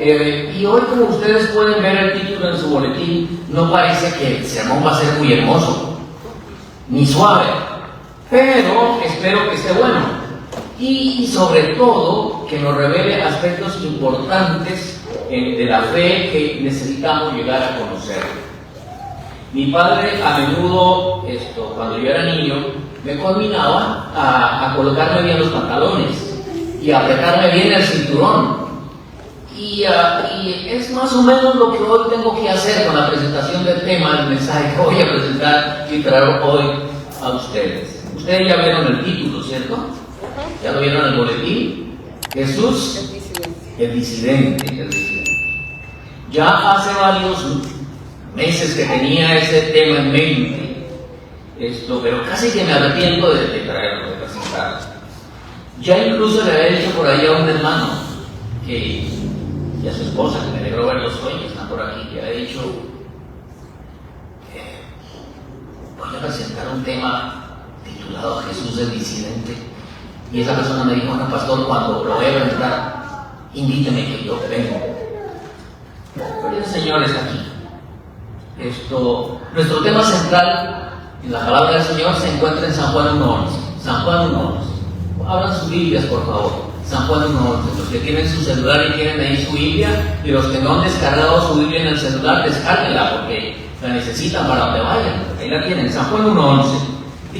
Y hoy, como ustedes pueden ver el título en su boletín, no parece que el sermón va a ser muy hermoso, ni suave, pero espero que esté bueno. Y sobre todo, que nos revele aspectos importantes de la fe que necesitamos llegar a conocer. Mi padre a menudo, cuando yo era niño, me conminaba a colocarme bien los pantalones y a apretarme bien el cinturón. Y es más o menos lo que hoy tengo que hacer con la presentación del tema, el mensaje que voy a presentar y traer hoy a ustedes. Ustedes ya vieron el título, ¿cierto? ¿Ya lo vieron en el boletín? Jesús, el disidente. Ya hace varios meses que tenía ese tema en mente, pero casi que me arrepiento de traerlo, de presentarlo. Ya incluso le había dicho por ahí a un hermano y a su esposa, que me alegró ver los sueños, están por aquí, que había dicho, voy a presentar un tema titulado Jesús el disidente. Y esa persona me dijo, bueno, pastor, cuando lo voy a presentar, invíteme que yo vengo. Pero el Señor está aquí. Nuestro tema central en la palabra del Señor se encuentra en San Juan 1:11. San Juan 1:11. Abran sus Biblias, por favor. San Juan 1:11. Los que tienen su celular y tienen ahí su Biblia, y los que no han descargado su Biblia en el celular, descárguenla porque la necesitan para donde vayan. Ahí la tienen, San Juan 1:11.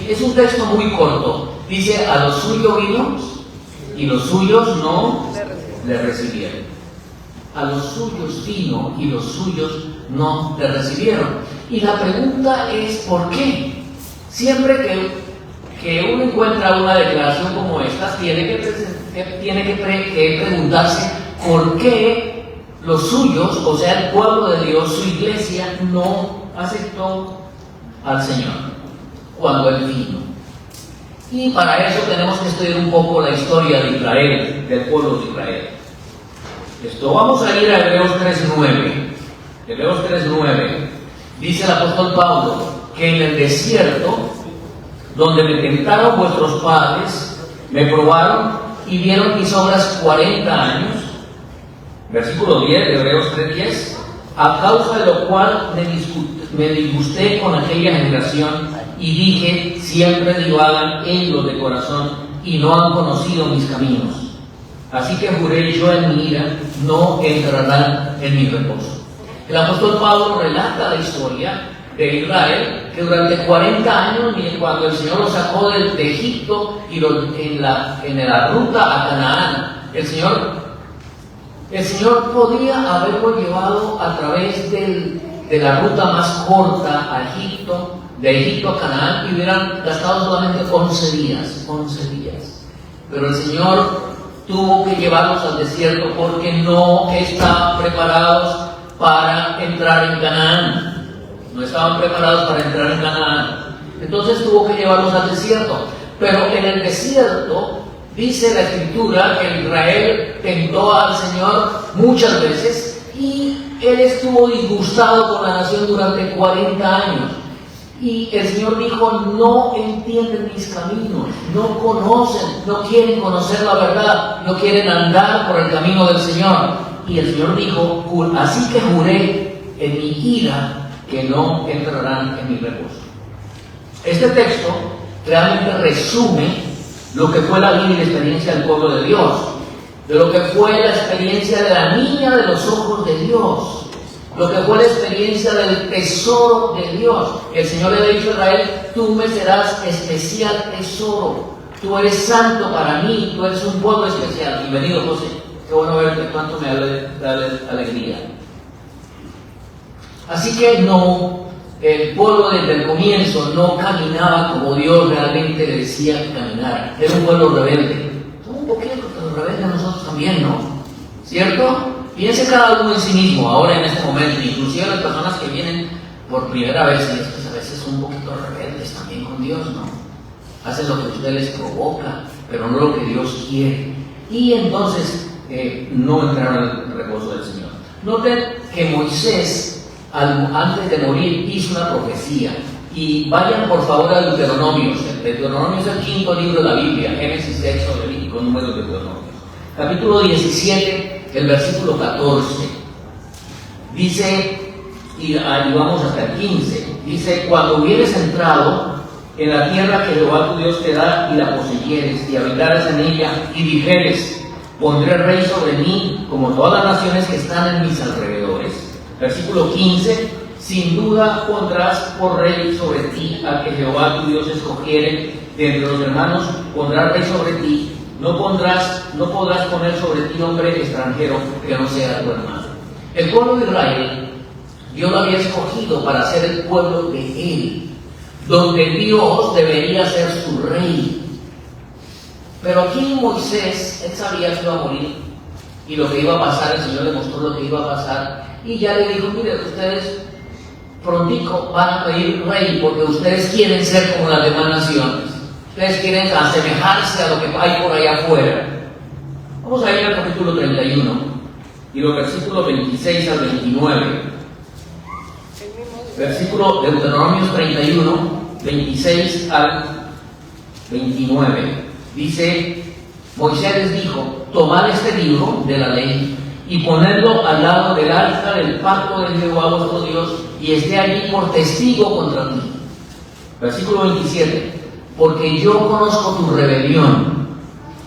Es un texto muy corto. Dice, a los suyos vino y los suyos no le recibieron. A los suyos vino y los suyos no le recibieron. Y la pregunta es, ¿por qué? Siempre que uno encuentra una declaración como esta, tiene que preguntarse por qué los suyos, o sea, el pueblo de Dios, su iglesia, no aceptó al Señor cuando Él vino. Y para eso tenemos que estudiar un poco la historia de Israel, del pueblo de Israel. Vamos a ir a Hebreos 3:9. Hebreos 3:9. Dice el apóstol Pablo que en el desierto, donde me tentaron vuestros padres, me probaron y vieron mis obras 40 años. Versículo 10 de Hebreos 3:10. A causa de lo cual me disgusté con aquella generación y dije, siempre divagan ellos de corazón y no han conocido mis caminos. Así que juré yo en mi ira, no entrarán en mi reposo. El apóstol Pablo relata la historia de Israel, que durante 40 años, cuando el Señor los sacó de Egipto y en la ruta a Canaán, el Señor podía haberlo llevado a través de la ruta más corta a Egipto, de Egipto a Canaán, y hubieran gastado solamente 11 días. Pero el Señor tuvo que llevarlos al desierto porque no estaban preparados para entrar en Canaán. No estaban preparados para entrar en Canaán. Entonces tuvo que llevarlos al desierto. Pero en el desierto, dice la Escritura que Israel tentó al Señor muchas veces y Él estuvo disgustado con la nación durante 40 años. Y el Señor dijo, no entienden mis caminos, no conocen, no quieren conocer la verdad, no quieren andar por el camino del Señor. Y el Señor dijo, así que juré en mi ira que no entrarán en mi reposo. Este texto realmente resume lo que fue la vida y la experiencia del pueblo de Dios, de lo que fue la experiencia de la niña de los ojos de Dios, lo que fue la experiencia del tesoro de Dios. El Señor le ha dicho a Israel, tú me serás especial tesoro, tú eres santo para mí, tú eres un pueblo especial. Bienvenido, José, qué bueno verte, cuánto me da alegría. Así que el pueblo desde el comienzo no caminaba como Dios realmente le decía que caminara. Era un pueblo rebelde. Somos un poquito rebeldes nosotros también, ¿no? ¿Cierto? Piense cada uno en sí mismo, ahora en este momento, inclusive las personas que vienen por primera vez, a veces son un poquito rebeldes también con Dios, ¿no? Hacen lo que usted les provoca, pero no lo que Dios quiere. Y entonces no entraron al reposo del Señor. Noten que Moisés, antes de morir, hizo una profecía. Y vayan por favor a Deuteronomio. Deuteronomio es el 5º libro de la Biblia, Génesis, Éxodo, Levítico, Números, Deuteronomio. Capítulo 17. el versículo 14. Dice, y vamos hasta el 15, dice: cuando hubieres entrado en la tierra que Jehová tu Dios te da y la poseyeres y habitares en ella y dijeres: pondré rey sobre mí como todas las naciones que están en mis alrededores. Versículo 15: sin duda pondrás por rey sobre ti al que Jehová tu Dios escogiere de entre los hermanos, pondrá rey sobre ti. No podrás poner sobre ti hombre extranjero que no sea tu hermano. El pueblo de Israel, Dios lo había escogido para ser el pueblo de Él, donde Dios debería ser su rey. Pero aquí Moisés, él sabía que iba a morir y lo que iba a pasar, el Señor le mostró lo que iba a pasar y ya le dijo: mire, ustedes prontico van a pedir rey porque ustedes quieren ser como las demás naciones, ustedes quieren asemejarse a lo que hay por allá afuera. Vamos a ir al capítulo 31 y los versículos 26 al 29. Versículo de Deuteronomio 31, 26 al 29. Dice: Moisés les dijo: tomad este libro de la ley y ponedlo al lado del arca del pacto de Jehová vuestro Dios, y esté allí por testigo contra ti. Versículo 27: porque yo conozco tu rebelión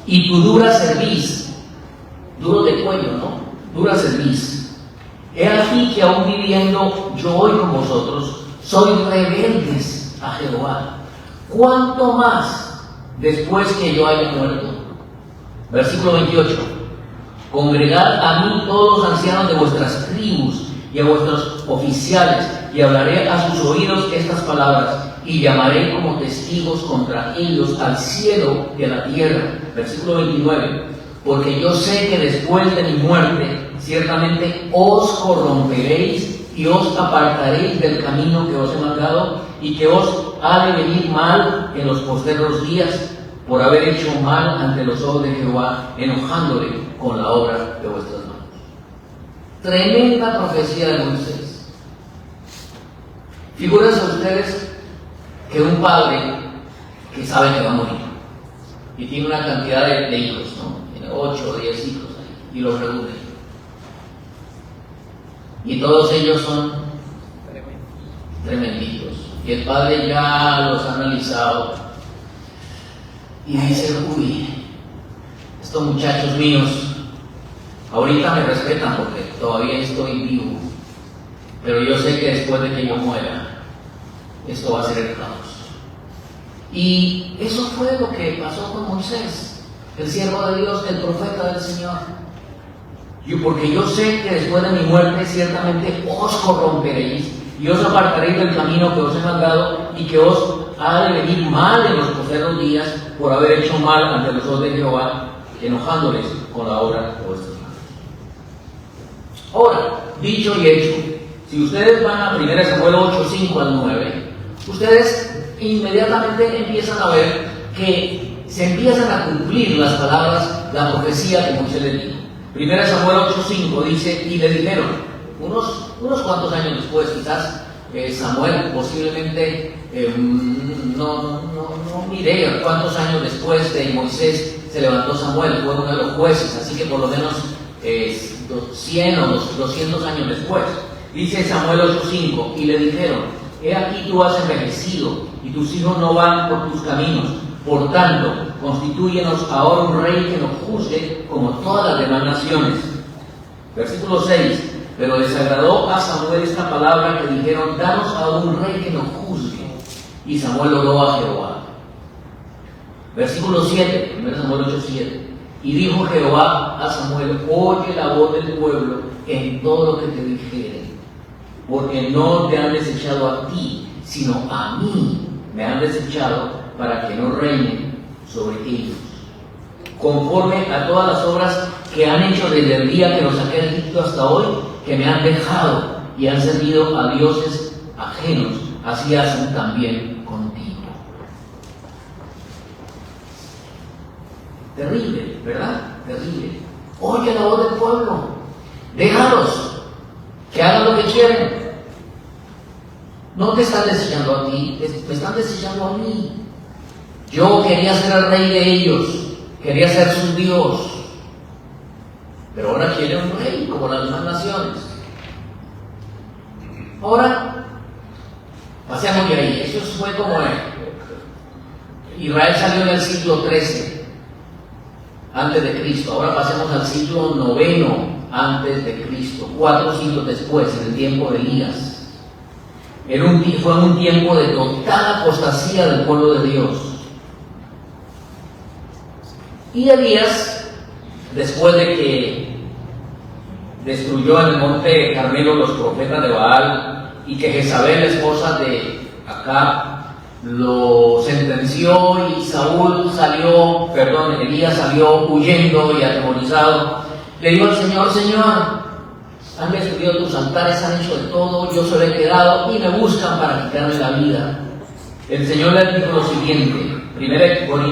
y tu dura cerviz, duro de cuello, ¿no? Dura cerviz. He aquí que aún viviendo yo hoy con vosotros, sois rebeldes a Jehová. ¿Cuánto más después que yo haya muerto? Versículo 28: congregad a mí todos los ancianos de vuestras tribus y a vuestros oficiales, y hablaré a sus oídos estas palabras, y llamaré como testigos contra ellos al cielo y a la tierra. Versículo 29: porque yo sé que después de mi muerte ciertamente os corromperéis y os apartaréis del camino que os he mandado, y que os ha de venir mal en los postreros días por haber hecho mal ante los ojos de Jehová, enojándole con la obra de vuestras manos. Tremenda profecía de Moisés. Figúrense ustedes que un padre que sabe que va a morir y tiene una cantidad de hijos, ¿no? Tiene 8 o 10 hijos ahí, y los reúne. Y todos ellos son tremenditos. Y el padre ya los ha analizado y dice: uy, estos muchachos míos ahorita me respetan porque todavía estoy vivo, pero yo sé que después de que yo muera, esto va a ser el caos. Y eso fue lo que pasó con Moisés, el siervo de Dios, el profeta del Señor. Porque yo sé que después de mi muerte ciertamente os corromperéis y os apartaréis del camino que os he mandado, y que os ha de venir mal en los postreros días por haber hecho mal ante los ojos de Jehová, enojándoles con la obra de vuestras manos. Ahora, dicho y hecho, si ustedes van a 1 Samuel 8, 5 al 9, ustedes inmediatamente empiezan a ver que se empiezan a cumplir las palabras, la profecía que Moisés les dijo. 1 Samuel 8, 5 dice: y le dijeron, unos cuantos años después, quizás Samuel posiblemente, no miré cuántos años después de Moisés se levantó Samuel, fue uno de los jueces, así que por lo menos 100 o 200 años después. Dice Samuel 8:5: y le dijeron: he aquí tú has envejecido y tus hijos no van por tus caminos, por tanto constitúyenos ahora un rey que nos juzgue como todas las demás naciones. Versículo 6: pero les agradó a Samuel esta palabra que dijeron: danos ahora un rey que nos juzgue. Y Samuel oró a Jehová. Versículo 7, 1 Samuel 8:7: y dijo Jehová a Samuel: oye la voz del pueblo en todo lo que te dijeren, porque no te han desechado a ti, sino a mí me han desechado, para que no reinen sobre ellos, conforme a todas las obras que han hecho desde el día que los saqué de Egipto hasta hoy, que me han dejado y han servido a dioses ajenos, así hacen también contigo. Terrible, ¿verdad? Terrible. Oye la voz del pueblo, déjalos que hagan lo que quieren. No te están desechando a ti, te están desechando a mí. Yo quería ser el rey de ellos, quería ser su Dios, pero ahora quiere un rey como las demás naciones. Ahora, pasemos de ahí. Eso fue como Israel salió en el siglo XIII antes de Cristo. Ahora pasemos al siglo IX antes de Cristo, 4 siglos después, en el tiempo de Elías. Fue un tiempo de total apostasía del pueblo de Dios. Y Elías, después de que destruyó en el monte Carmelo los profetas de Baal y que Jezabel, la esposa de Acab, lo sentenció y Elías salió huyendo y atemorizado, le dijo al Señor: Señor, han destruido tus altares, han hecho de todo, yo solo he quedado y me buscan para quitarme la vida. El Señor le dijo lo siguiente, 1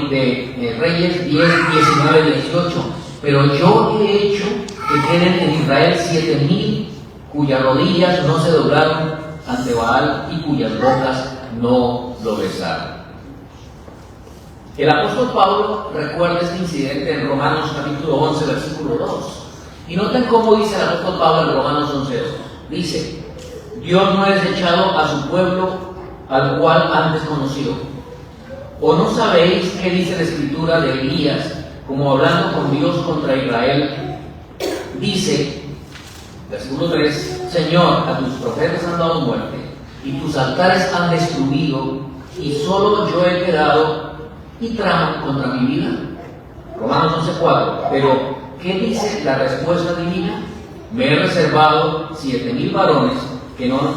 de Reyes 10, 19, 18: pero yo he hecho que queden en Israel 7,000 cuyas rodillas no se doblaron ante Baal y cuyas bocas no lo besaron. El apóstol Pablo recuerda este incidente en Romanos capítulo 11, versículo 2. Y noten cómo dice el apóstol Pablo en Romanos 11, 2. Dice: Dios no ha desechado a su pueblo al cual antes conoció. ¿O no sabéis qué dice la escritura de Elías, como hablando con Dios contra Israel? Dice, versículo 3: Señor, a tus profetas han dado muerte, y tus altares han destruido, y solo yo he quedado, y traman contra mi vida. Romanos 11:4. Pero, ¿qué dice la respuesta divina? Me he reservado 7,000 varones que no han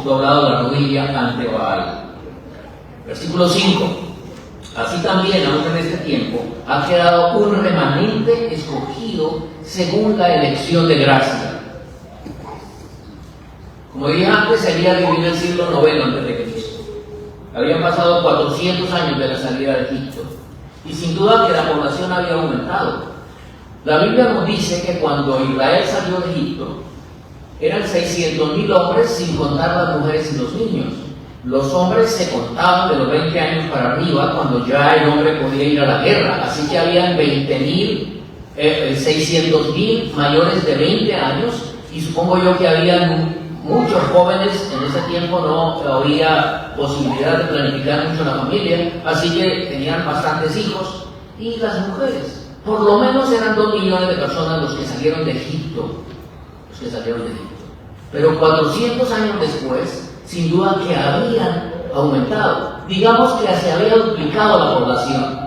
doblado la rodilla ante Baal. Versículo 5. Así también, aún en este tiempo, ha quedado un remanente escogido según la elección de gracia. Como dije antes, Elías vivió en el siglo IX antes de Cristo. Habían pasado 400 años de la salida de Egipto. Y sin duda que la población había aumentado. La Biblia nos dice que cuando Israel salió de Egipto, eran 600,000 hombres, sin contar las mujeres y los niños. Los hombres se contaban de los 20 años para arriba, cuando ya el hombre podía ir a la guerra. Así que habían 600,000 mayores de 20 años, y supongo yo que habían muchos jóvenes. En ese tiempo no había posibilidad de planificar mucho la familia, así que tenían bastantes hijos. Y las mujeres, por lo menos eran 2 millones de personas los que salieron de Egipto. Pero 400 años después, sin duda que habían aumentado. Digamos que se había duplicado la población.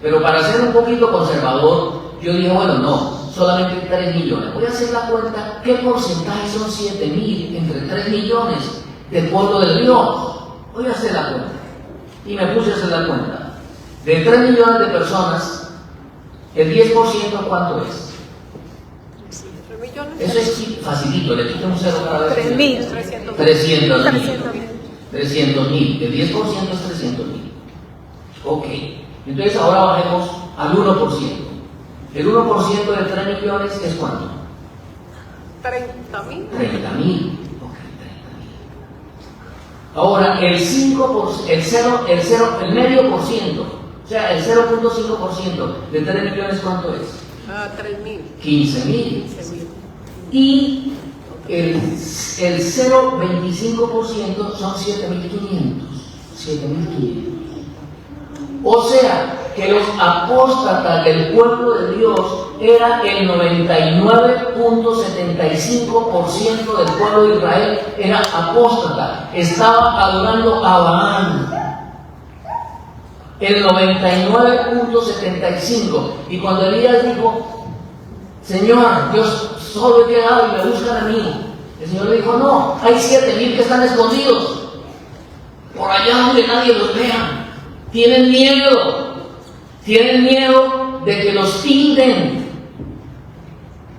Pero para ser un poquito conservador, yo dije, bueno, no, solamente 3 millones. Voy a hacer la cuenta, ¿qué porcentaje son 7,000 entre 3 millones del pueblo de Dios? Voy a hacer la cuenta. Y me puse a hacer la cuenta. De 3 millones de personas, el 10% ¿cuánto es? Eso es facilito, le quito un cero cada vez. 300,000. 300,000. El 10% es 300,000. Ok. Entonces ahora bajemos al 1%. El 1% de 3 millones es ¿cuánto? 30,000. 30,000. Ok, 30,000. Ahora el 5%, el medio por ciento, o sea, el 0.5% de 3 millones, ¿cuánto es? 3,000. 15,000. Y el 0.25% son 7,500. O sea, que los apóstatas del pueblo de Dios era el 99.75% del pueblo de Israel era apóstata, estaba adorando a Baal. El 99.75%. Y cuando Elías dijo, Señor, Dios, solo he quedado y me buscan a mí, el Señor le dijo, no, hay 7,000 que están escondidos por allá donde nadie los vea. Tienen miedo de que los tilden,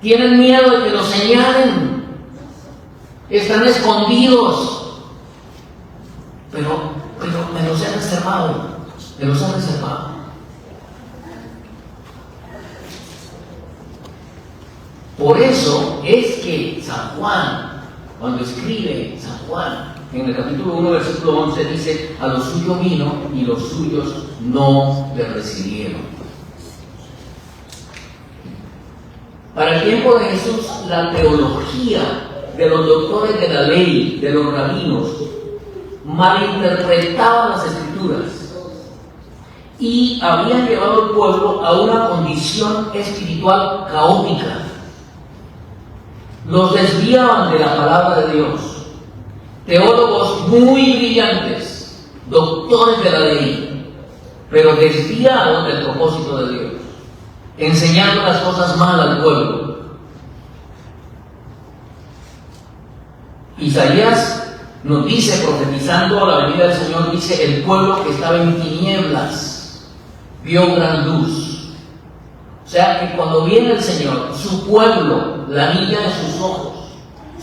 tienen miedo de que los señalen, están escondidos, pero me los han reservado. Por eso es que San Juan, cuando escribe San Juan, en el capítulo 1, versículo 11, dice, a lo suyo vino y los suyos no le recibieron. Para el tiempo de Jesús, la teología de los doctores de la ley, de los rabinos, malinterpretaba las Escrituras y habían llevado al pueblo a una condición espiritual caótica. Los desviaban de la palabra de Dios. Teólogos muy brillantes, doctores de la ley, pero desviados del propósito de Dios, enseñando las cosas mal al pueblo. Isaías nos dice, profetizando la venida del Señor, dice: el pueblo que estaba en tinieblas vio gran luz. O sea que cuando viene el Señor, su pueblo, la niña de sus ojos,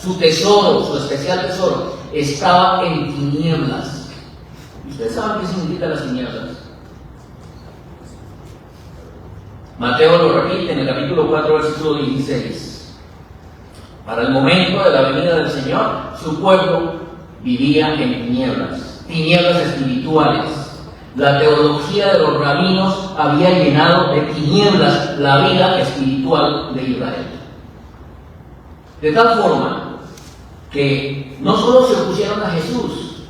su tesoro, su especial tesoro, estaba en tinieblas. ¿Ustedes saben qué significa las tinieblas? Mateo lo repite en el capítulo 4, versículo 16. Para el momento de la venida del Señor, su pueblo vivía en tinieblas, tinieblas espirituales. La teología de los rabinos había llenado de tinieblas la vida espiritual de Israel. De tal forma que no solo se opusieron a Jesús,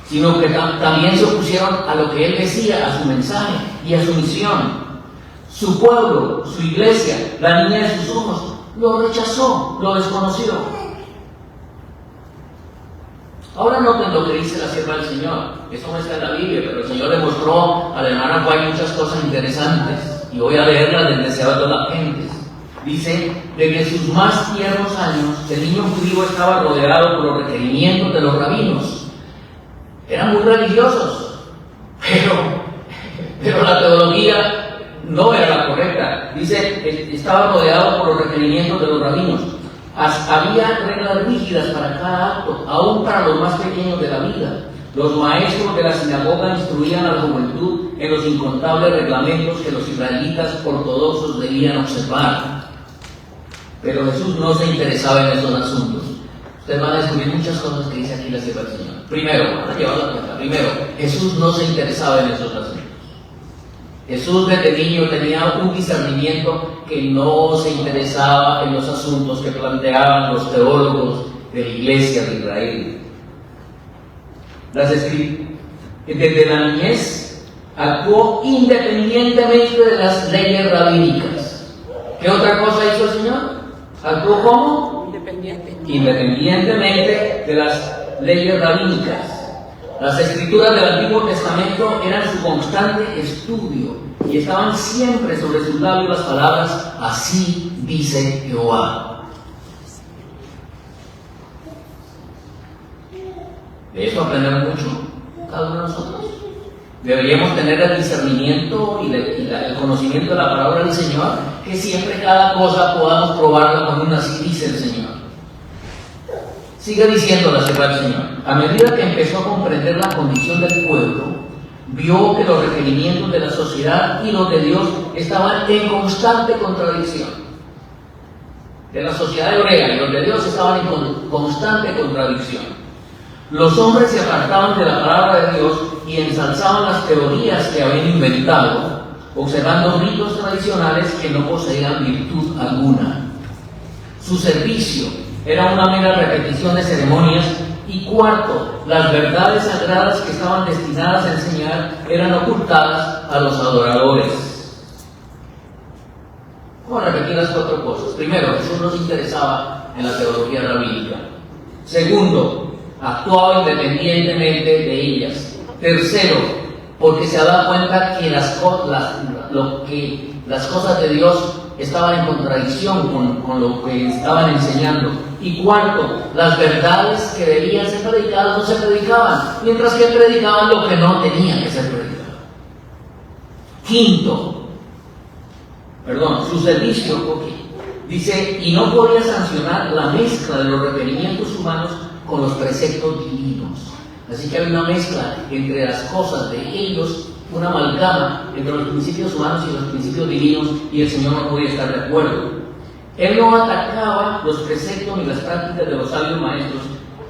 sino que también se opusieron a lo que Él decía, a su mensaje y a su misión. Su pueblo, su iglesia, la niña de sus ojos, lo rechazó, lo desconoció. Ahora noten lo que dice la sierva del Señor. Eso no está en la Biblia, pero el Señor le mostró a la hermana White muchas cosas interesantes. Y voy a leerlas del deseado de todas las gentes. Dice: desde sus más tiernos años, el niño judío estaba rodeado por los requerimientos de los rabinos. Eran muy religiosos, pero la teología no era la correcta. Dice, estaba rodeado por los requerimientos de los rabinos. Había reglas rígidas para cada acto, aún para los más pequeños de la vida. Los maestros de la sinagoga instruían a la juventud en los incontables reglamentos que los israelitas ortodoxos debían observar. Pero Jesús no se interesaba en esos asuntos. Ustedes van a descubrir muchas cosas que dice aquí la sierva del Señor. Primero, van a llevarlo a cuenta. Primero, Jesús no se interesaba en esos asuntos. Jesús desde niño tenía un discernimiento que no se interesaba en los asuntos que planteaban los teólogos de la iglesia de Israel. Desde la niñez actuó independientemente de las leyes rabínicas. ¿Qué otra cosa hizo el Señor? ¿Actuó cómo? Independientemente de las leyes rabínicas. Las escrituras del Antiguo Testamento eran su constante estudio y estaban siempre sobre sus labios las palabras: así dice Jehová. De eso aprendemos mucho cada uno de nosotros. Deberíamos tener el discernimiento y el conocimiento de la palabra del Señor, que siempre cada cosa podamos probarla con un así dice el Señor. Sigue diciendo la sierva del Señor: a medida que empezó a comprender la condición del pueblo, vio que los requerimientos de la sociedad y los de Dios estaban en constante contradicción. De la sociedad hebrea y los de Dios estaban en constante contradicción. Los hombres se apartaban de la palabra de Dios y ensalzaban las teorías que habían inventado, observando ritos tradicionales que no poseían virtud alguna. Su servicio era una mera repetición de ceremonias. Y cuarto, las verdades sagradas que estaban destinadas a enseñar eran ocultadas a los adoradores. Vamos a repetir las cuatro cosas. Primero, Jesús no se interesaba en la teología rabínica. Segundo, actuaba independientemente de ellas. Tercero, porque se daba cuenta que las cosas de Dios estaban en contradicción con lo que estaban enseñando. Y cuarto, las verdades que debían ser predicadas no se predicaban, mientras que predicaban lo que no tenía que ser predicado. Quinto, su servicio, dice, y no podía sancionar la mezcla de los requerimientos humanos con los preceptos divinos. Así que había una mezcla entre las cosas de ellos, una amalgama entre los principios humanos y los principios divinos, y el Señor no podía estar de acuerdo. Él no atacaba los preceptos ni las prácticas de los sabios maestros,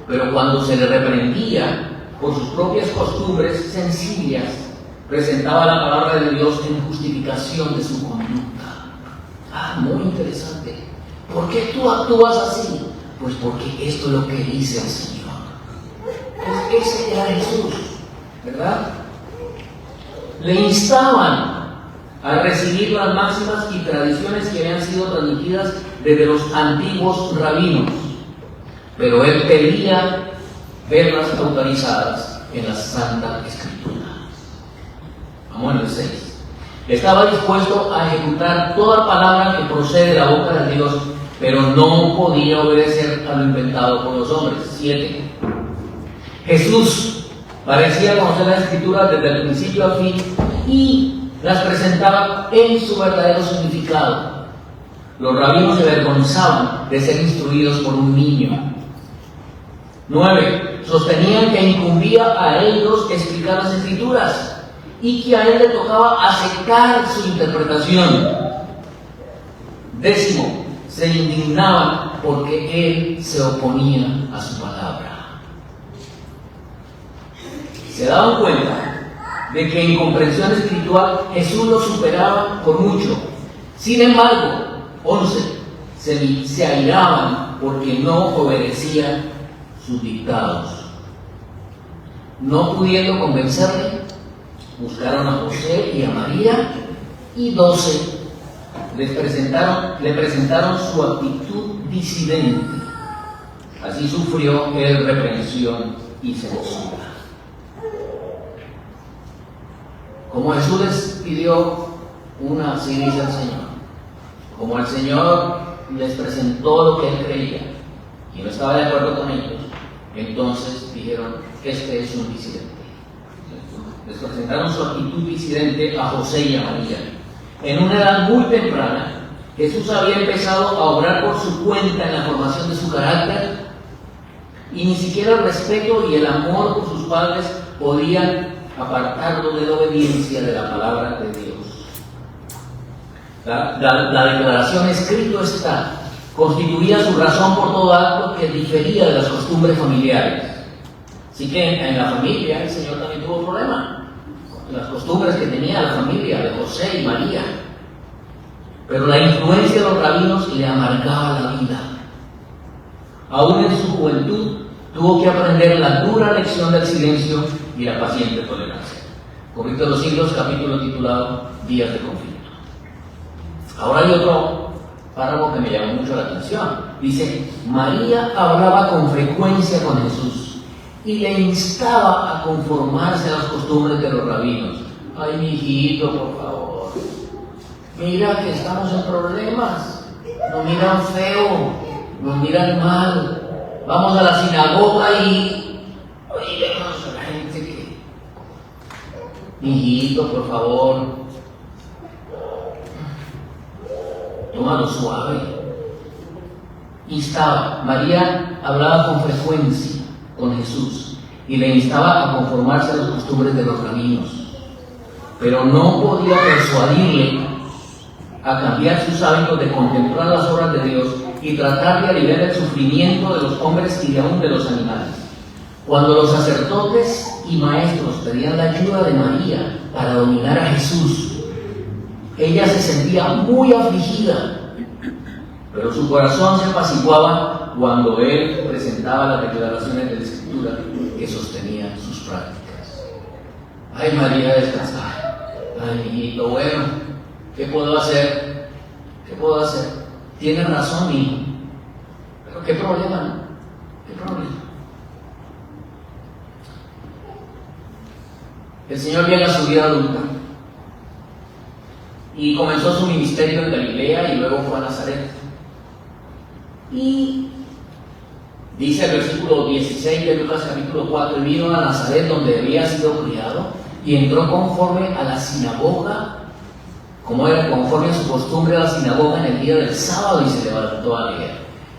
pero cuando se le reprendía por sus propias costumbres sencillas, presentaba la palabra de Dios en justificación de su conducta. Muy interesante. ¿Por qué tú actúas así? Pues porque esto es lo que dice el Señor. Pues ese era Jesús, ¿verdad? Le instaban a recibir las máximas y tradiciones que habían sido transmitidas desde los antiguos rabinos, pero él pedía verlas autorizadas en la Santa Escritura. Vamos en el 6. Estaba dispuesto a ejecutar toda palabra que procede de la boca de Dios, pero no podía obedecer a lo inventado por los hombres. 7. Jesús parecía conocer las Escrituras desde el principio al fin y las presentaba en su verdadero significado. Los rabinos se avergonzaban de ser instruidos por un niño. 9. Sostenían que incumbía a ellos explicar las Escrituras y que a él le tocaba aceptar su interpretación. 10. Se indignaban porque él se oponía a su palabra. Se daban cuenta de que en comprensión espiritual Jesús lo superaba por mucho. Sin embargo, 11. Se airaban porque no obedecía sus dictados. No pudiendo convencerle, buscaron a José y a María, y 12. Le presentaron su actitud disidente. Así sufrió él reprensión y censura. Como Jesús les pidió una, así dice el Señor. Como el Señor les presentó lo que él creía y no estaba de acuerdo con ellos, entonces dijeron, este es un disidente. Les presentaron su actitud disidente a José y a María. En una edad muy temprana, Jesús había empezado a obrar por su cuenta en la formación de su carácter y ni siquiera el respeto y el amor por sus padres podían apartarlo de la obediencia de la palabra de Dios. La declaración escrito está constituía su razón por todo acto que difería de las costumbres familiares. Así que en la familia el Señor también tuvo problema con las costumbres que tenía la familia de José y María. Pero la influencia de los rabinos le amargaba la vida. Aún en su juventud tuvo que aprender la dura lección del silencio y la paciente tolerancia. Conflicto de los siglos, capítulo titulado Días de conflicto. Ahora hay otro párrafo que me llamó mucho la atención. Dice, María hablaba con frecuencia con Jesús y le instaba a conformarse a las costumbres de los rabinos. Ay, mi hijito, por favor, mira que estamos en problemas, nos miran feo, nos miran mal, vamos a la sinagoga y vemos a la gente que, mi hijito, por favor, tómalo suave. Instaba, María hablaba con frecuencia con Jesús y le instaba a conformarse a las costumbres de los rabinos, pero no podía persuadirle a cambiar sus hábitos de contemplar las obras de Dios y tratar de aliviar el sufrimiento de los hombres y aún de los animales. Cuando los sacerdotes y maestros pedían la ayuda de María para dominar a Jesús, ella se sentía muy afligida, pero su corazón se apaciguaba cuando él presentaba las declaraciones de la Escritura que sostenían sus prácticas. Ay, María, descansar. Ay, hijito, bueno, ¿qué puedo hacer? ¿Qué puedo hacer? Tienes razón, hijo. Pero ¿qué problema, no? ¿Qué problema? El Señor llega a su vida adulta y comenzó su ministerio en Galilea y luego fue a Nazaret. Y dice el versículo 16 de Lucas capítulo 4, y vino a Nazaret donde había sido criado y entró conforme a la sinagoga, como era conforme a su costumbre a la sinagoga en el día del sábado, y se levantó a leer.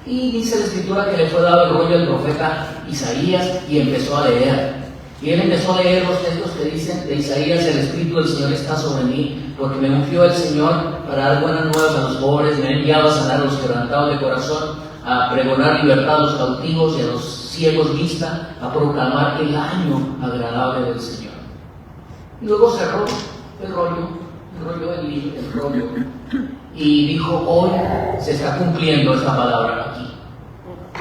Y dice la Escritura que le fue dado el rollo del profeta Isaías y empezó a leer. Y él empezó a leer los textos que dicen de Isaías: el Espíritu del Señor está sobre mí, porque me ungió el Señor para dar buenas nuevas a los pobres, me ha enviado a sanar a los quebrantados de corazón, a pregonar libertad a los cautivos y a los ciegos vista, a proclamar el año agradable del Señor. Y luego cerró el rollo y dijo, hoy se está cumpliendo esa palabra aquí.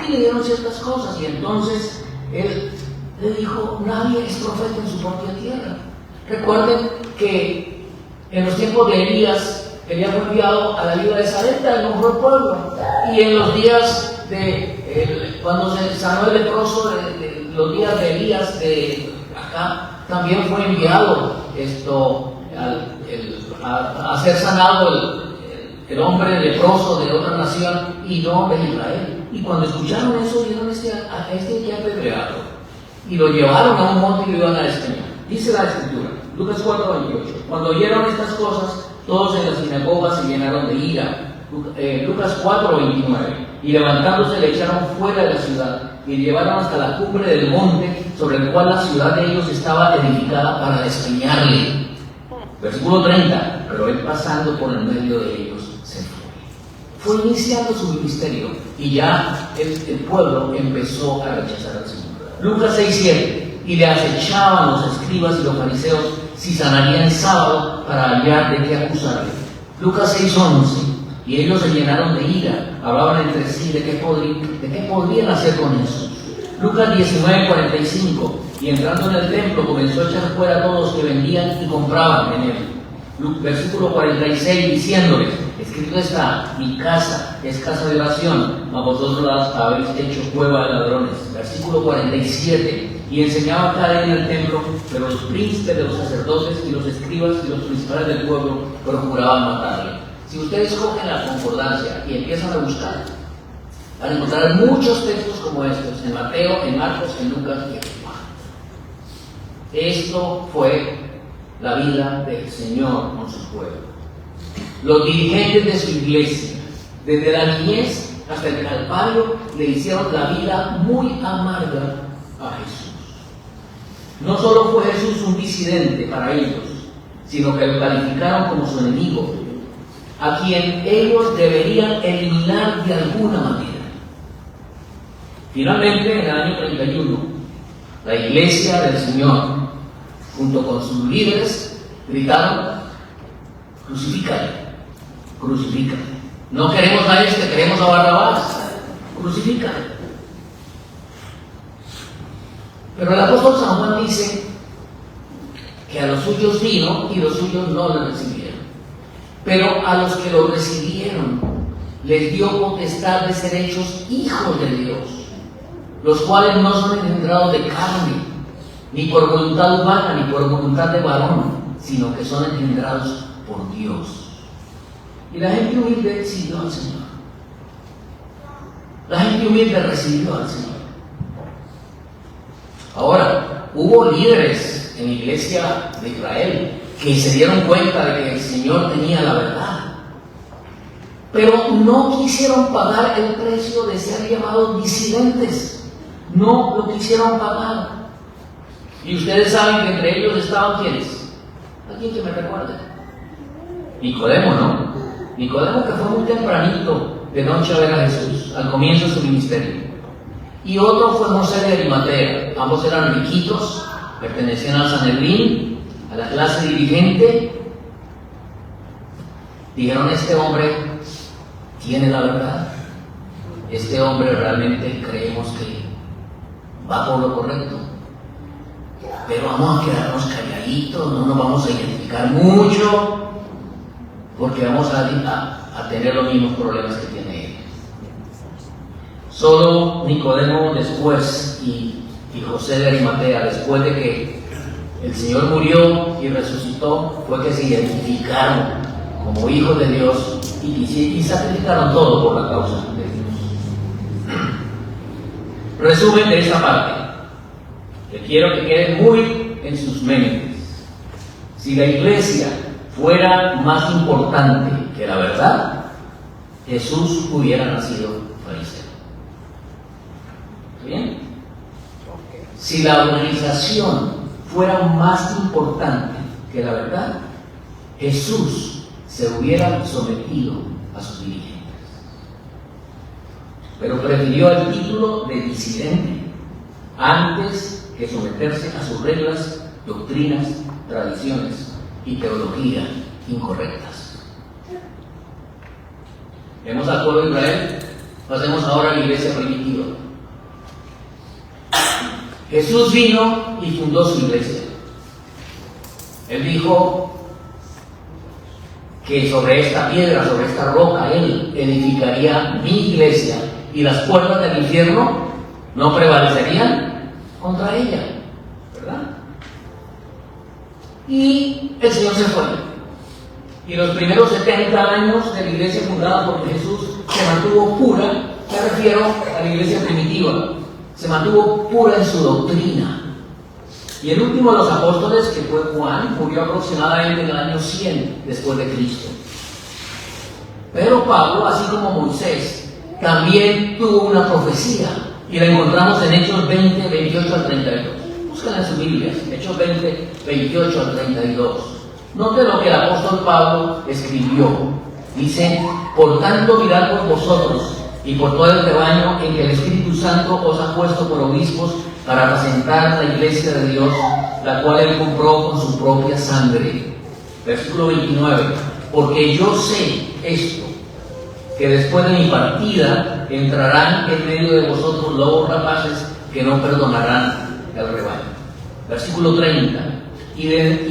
Y le dieron ciertas cosas, y entonces él le dijo, nadie es profeta en su propia tierra. Recuerden que en los tiempos de Elías fue enviado a la ayuda de Sarepta, el mejor pueblo, y en los días de cuando se sanó el leproso, los días de Elías de acá, también fue enviado a ser sanado el hombre leproso de otra nación y no de Israel. Y cuando escucharon eso, vieron a este que apedreado y lo llevaron a un monte y lo iban a despeñar. Dice la Escritura, Lucas 4:28, cuando oyeron estas cosas, todos en las sinagogas se llenaron de ira. Lucas 4:29, y levantándose le echaron fuera de la ciudad y llevaron hasta la cumbre del monte sobre el cual la ciudad de ellos estaba edificada para despeñarle. Versículo 30, pero él pasando por el medio de ellos se fue. Fue iniciando su ministerio y ya el pueblo empezó a rechazar al Señor. Lucas 6:7, y le acechaban los escribas y los fariseos si sanaría en sábado para hallar de qué acusarle. Lucas 6:11, y ellos se llenaron de ira, hablaban entre sí de qué podrían hacer con eso. Lucas 19:45, y entrando en el templo comenzó a echar fuera a todos los que vendían y compraban en él. Versículo 46, diciéndoles, escrito está, mi casa es casa de oración, mas vosotros habéis hecho cueva de ladrones. Versículo 47, y enseñaba cada día en el templo, pero los príncipes de los sacerdotes y los escribas y los principales del pueblo procuraban matarle. Si ustedes cogen la concordancia y empiezan a buscar, van a encontrar muchos textos como estos, en Mateo, en Marcos, en Lucas y en Juan. Esto fue la vida del Señor con su pueblo. Los dirigentes de su iglesia, desde la niñez hasta el Calvario, le hicieron la vida muy amarga a Jesús. No solo fue Jesús un disidente para ellos, sino que lo calificaron como su enemigo, a quien ellos deberían eliminar de alguna manera. Finalmente, en el año 31, la iglesia del Señor, junto con sus líderes, gritaron, crucifícale, crucifícale. No queremos a este, queremos a Barrabás, crucifícale. Pero el apóstol San Juan dice que a los suyos vino y los suyos no le recibieron. Pero a los que lo recibieron les dio potestad de ser hechos hijos de Dios, los cuales no son engendrados de carne, ni por voluntad humana, ni por voluntad de varón, sino que son engendrados por Dios. Y la gente humilde siguió al Señor. La gente humilde recibió al Señor. Ahora, hubo líderes en la iglesia de Israel que se dieron cuenta de que el Señor tenía la verdad, pero no quisieron pagar el precio de ser llamados disidentes. No lo quisieron pagar. Y ustedes saben que entre ellos estaban ¿quiénes? ¿Alguien que me recuerde? Nicodemo, ¿no? Nicodemo, que fue muy tempranito de noche a ver a Jesús al comienzo de su ministerio. Y otro fue José de Arimatea. Ambos eran riquitos, pertenecían al Sanedrín, a la clase dirigente. Dijeron, este hombre tiene la verdad. Este hombre realmente creemos que va por lo correcto. Pero vamos a quedarnos calladitos, no nos vamos a identificar mucho, porque vamos a tener los mismos problemas que tiene él. Solo Nicodemo después y José de Arimatea, después de que el Señor murió y resucitó, fue que se identificaron como hijos de Dios y sacrificaron todo por la causa de Dios. Resumen de esta parte, que quiero que quede muy en sus mentes. Si la iglesia fuera más importante que la verdad, Jesús hubiera nacido fariseo. ¿Bien? Si la organización fuera más importante que la verdad, Jesús se hubiera sometido a sus dirigentes. Pero prefirió el título de disidente antes que someterse a sus reglas, doctrinas, tradiciones y teología incorrectas. Vemos al pueblo de Israel, pasemos ahora a la iglesia primitiva. Jesús vino y fundó su iglesia. Él dijo que sobre esta piedra, sobre esta roca, Él edificaría mi iglesia y las puertas del infierno no prevalecerían contra ella, ¿verdad? Y el Señor se fue. Y los primeros 70 años de la iglesia fundada por Jesús se mantuvo pura, me refiero a la iglesia primitiva, se mantuvo pura en su doctrina. Y el último de los apóstoles, que fue Juan, murió aproximadamente en el año 100 después de Cristo. Pero Pablo, así como Moisés, también tuvo una profecía, y la encontramos en Hechos 20, 28 al 32. Búscala en sus Biblias, Hechos 20, 28 al 32. Note lo que el apóstol Pablo escribió. Dice: por tanto, mirad por vosotros y por todo el rebaño en que el Espíritu Santo os ha puesto por obispos para apacentar la iglesia de Dios, la cual Él compró con su propia sangre. Versículo 29. Porque yo sé esto, que después de mi partida entrarán en medio de vosotros lobos rapaces que no perdonarán el rebaño. Versículo 30. Y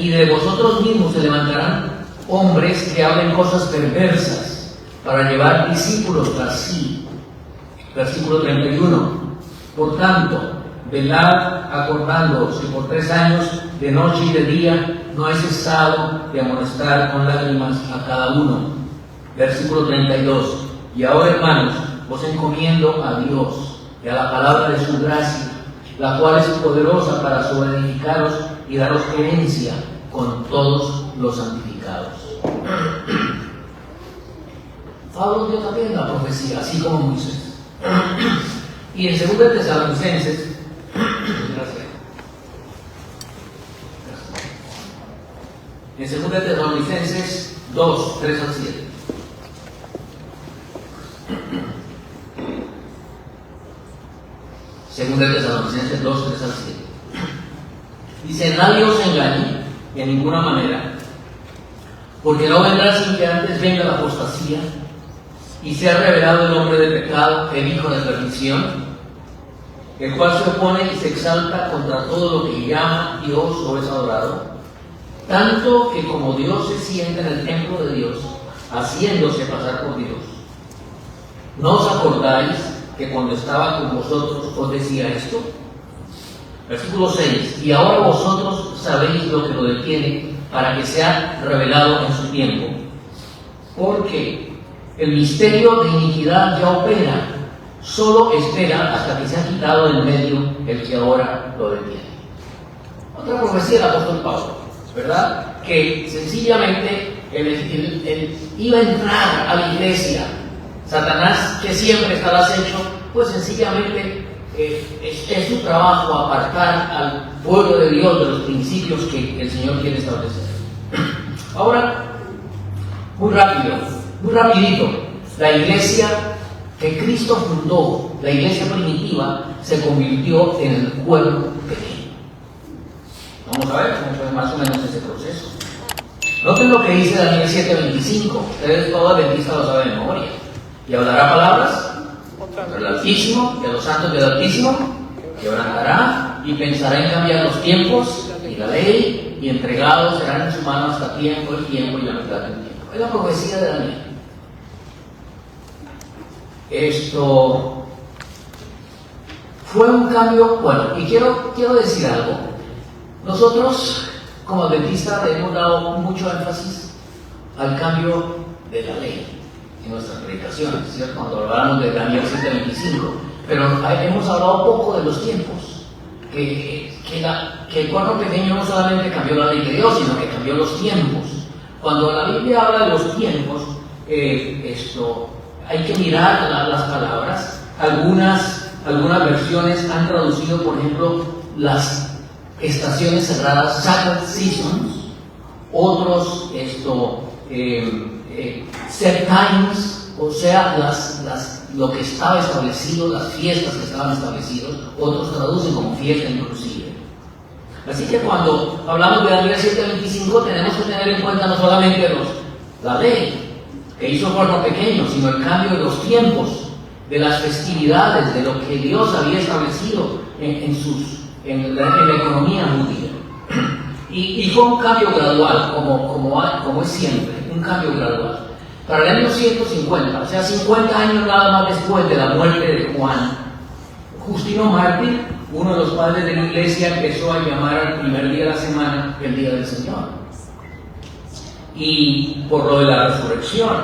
de vosotros mismos se levantarán hombres que hablen cosas perversas para llevar discípulos tras sí. Versículo 31. Por tanto, velad acordándoos que por 3 años, de noche y de día, no he cesado de amonestar con lágrimas a cada uno. Versículo 32. Y ahora, hermanos, os encomiendo a Dios y a la palabra de su gracia, la cual es poderosa para sobreedificaros y daros herencia con todos los santificados. Pablo dio también la profecía, así como Moisés. Y en 2 Tesalonicenses, en 2 Tesalonicenses 2, 3 al 7. Segunda de Tesalonicenses 2, 3 al 7. Dice: nadie os engañe de ninguna manera, porque no vendrá sin que antes venga la apostasía y sea revelado el hombre de pecado, el hijo de perdición, el cual se opone y se exalta contra todo lo que llama Dios o es adorado, tanto que como Dios se sienta en el templo de Dios, haciéndose pasar por Dios. ¿No os acordáis que cuando estaba con vosotros os decía esto? Versículo 6. Y ahora vosotros sabéis lo que lo detiene, para que sea revelado en su tiempo. Porque el misterio de iniquidad ya opera, solo espera hasta que se ha quitado del medio el que ahora lo detiene. Otra profecía del apóstol Pablo, ¿verdad? Que sencillamente él iba a entrar a la iglesia. Satanás, que siempre está al acecho, pues sencillamente es su trabajo apartar al pueblo de Dios de los principios que el Señor quiere establecer. Ahora, muy rapidito, la iglesia que Cristo fundó, la iglesia primitiva, se convirtió en el pueblo de Él. Vamos a ver cómo fue más o menos ese proceso. Noten lo que dice Daniel 7:25. Ustedes todos adventistas lo saben de memoria. Y hablará palabras contra el Altísimo y a los santos del Altísimo, quebrantará y pensará en cambiar los tiempos y la ley, y entregados serán en su mano hasta tiempo, el tiempo y la mitad del tiempo. Es la profecía de Daniel. Esto fue un cambio, bueno, y quiero decir algo. Nosotros, como adventistas, le hemos dado mucho énfasis al cambio de la ley en nuestras predicaciones, ¿cierto? Cuando hablamos de Daniel 7:25, pero hemos hablado poco de los tiempos, que el cuerno pequeño no solamente cambió la ley de Dios, sino que cambió los tiempos. Cuando la Biblia habla de los tiempos, hay que mirar las palabras. Algunas versiones han traducido, por ejemplo, las estaciones cerradas, sacred seasons, otros set times, o sea, lo que estaba establecido, las fiestas que estaban establecidas, otros traducen como fiesta inclusive. Así que cuando hablamos de Daniel 7:25 tenemos que tener en cuenta no solamente la ley, que hizo cuerno pequeño, sino el cambio de los tiempos, de las festividades, de lo que Dios había establecido en la economía judía. Y fue un cambio gradual, como es siempre, un cambio gradual. Para el año 150, o sea, 50 años nada más después de la muerte de Juan, Justino Mártir, uno de los padres de la iglesia, empezó a llamar al primer día de la semana el día del Señor. Y por lo de la resurrección.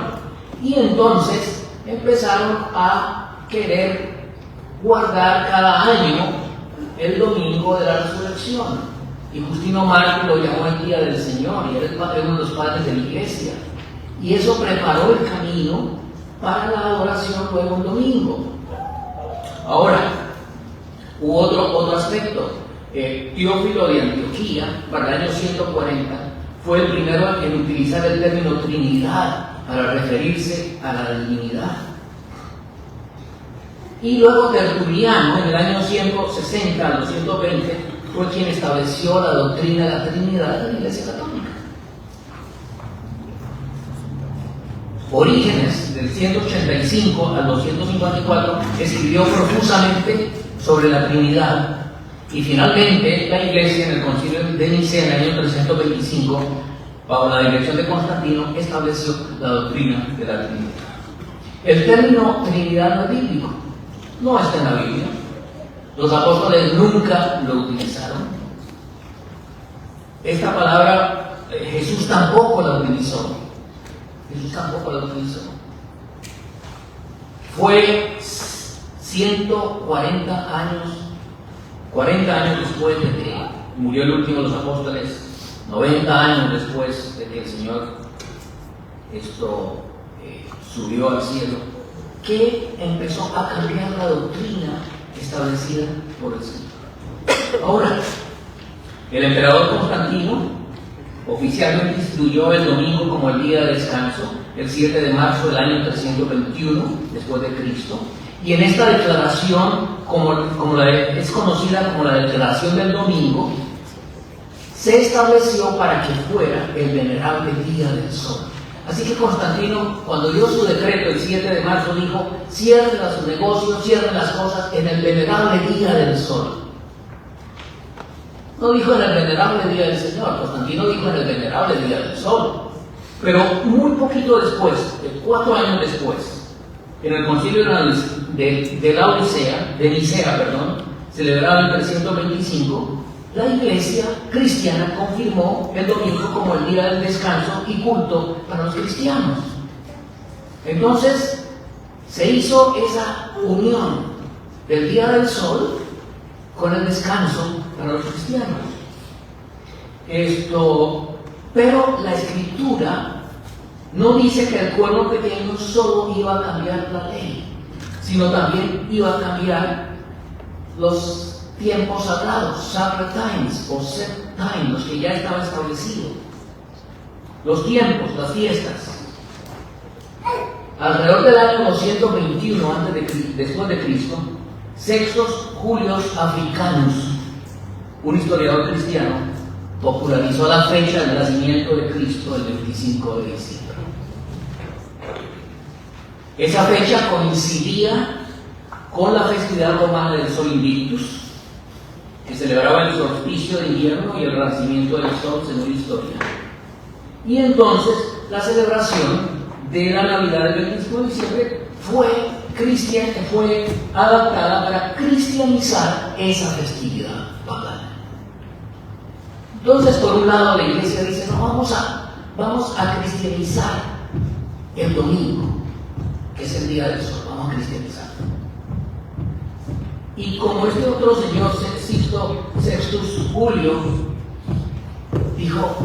Y entonces empezaron a querer guardar cada año el domingo de la resurrección. Y Justino Mártir lo llamó el día del Señor, y era uno de los padres de la iglesia. Y eso preparó el camino para la adoración luego el domingo. Ahora, hubo otro aspecto. Teófilo de Antioquía, para el año 140, fue el primero en utilizar el término Trinidad para referirse a la divinidad. Y luego Tertuliano, en el año 160 al 220, fue quien estableció la doctrina de la Trinidad de la Iglesia Católica. Orígenes, del 185 al 254, escribió profusamente sobre la Trinidad. Y finalmente, la Iglesia, en el Concilio de Nicea, en el año 325, bajo la dirección de Constantino, estableció la doctrina de la Trinidad. El término Trinidad no es bíblico, no está en la Biblia. Los apóstoles nunca lo utilizaron. Esta palabra Jesús tampoco la utilizó. Fue 140 años, 40 años después de que murió el último de los apóstoles, 90 años después de que el Señor subió al cielo, que empezó a cambiar la doctrina establecida por el Señor. Ahora, el emperador Constantino oficialmente instituyó el domingo como el día de descanso, el 7 de marzo del año 321 después de Cristo, y en esta declaración, es conocida como la declaración del domingo, se estableció para que fuera el venerable día del sol. Así que Constantino, cuando dio su decreto el 7 de marzo, dijo: cierren sus negocios, cierren las cosas en el venerable día del sol. No dijo en el venerable día del Señor, Constantino dijo en el venerable día del sol. Pero muy poquito después, 4 años después, en el concilio de Nicea, celebrado en 325, la Iglesia cristiana confirmó el domingo como el día del descanso y culto para los cristianos. Entonces, se hizo esa unión del día del sol con el descanso para los cristianos. Pero la Escritura no dice que el cuerno pequeño solo iba a cambiar la ley, sino también iba a cambiar los tiempos sagrados, sacred times o set time, los que ya estaban establecidos. Los tiempos, las fiestas. Alrededor del año 221 después de Cristo, Sextus Julius Africanus, un historiador cristiano, popularizó la fecha del nacimiento de Cristo el 25 de diciembre. Esa fecha coincidía con la festividad romana del Sol Invictus, que celebraba el solsticio de invierno y el renacimiento del Sol según la historia. Y entonces la celebración de la Navidad del 25 de diciembre fue adaptada para cristianizar esa festividad pagana. Entonces, por un lado, la Iglesia dice: no, vamos a cristianizar el domingo, que es el día del sol, vamos a cristianizar. Y como este otro señor, Sextus Julio, dijo: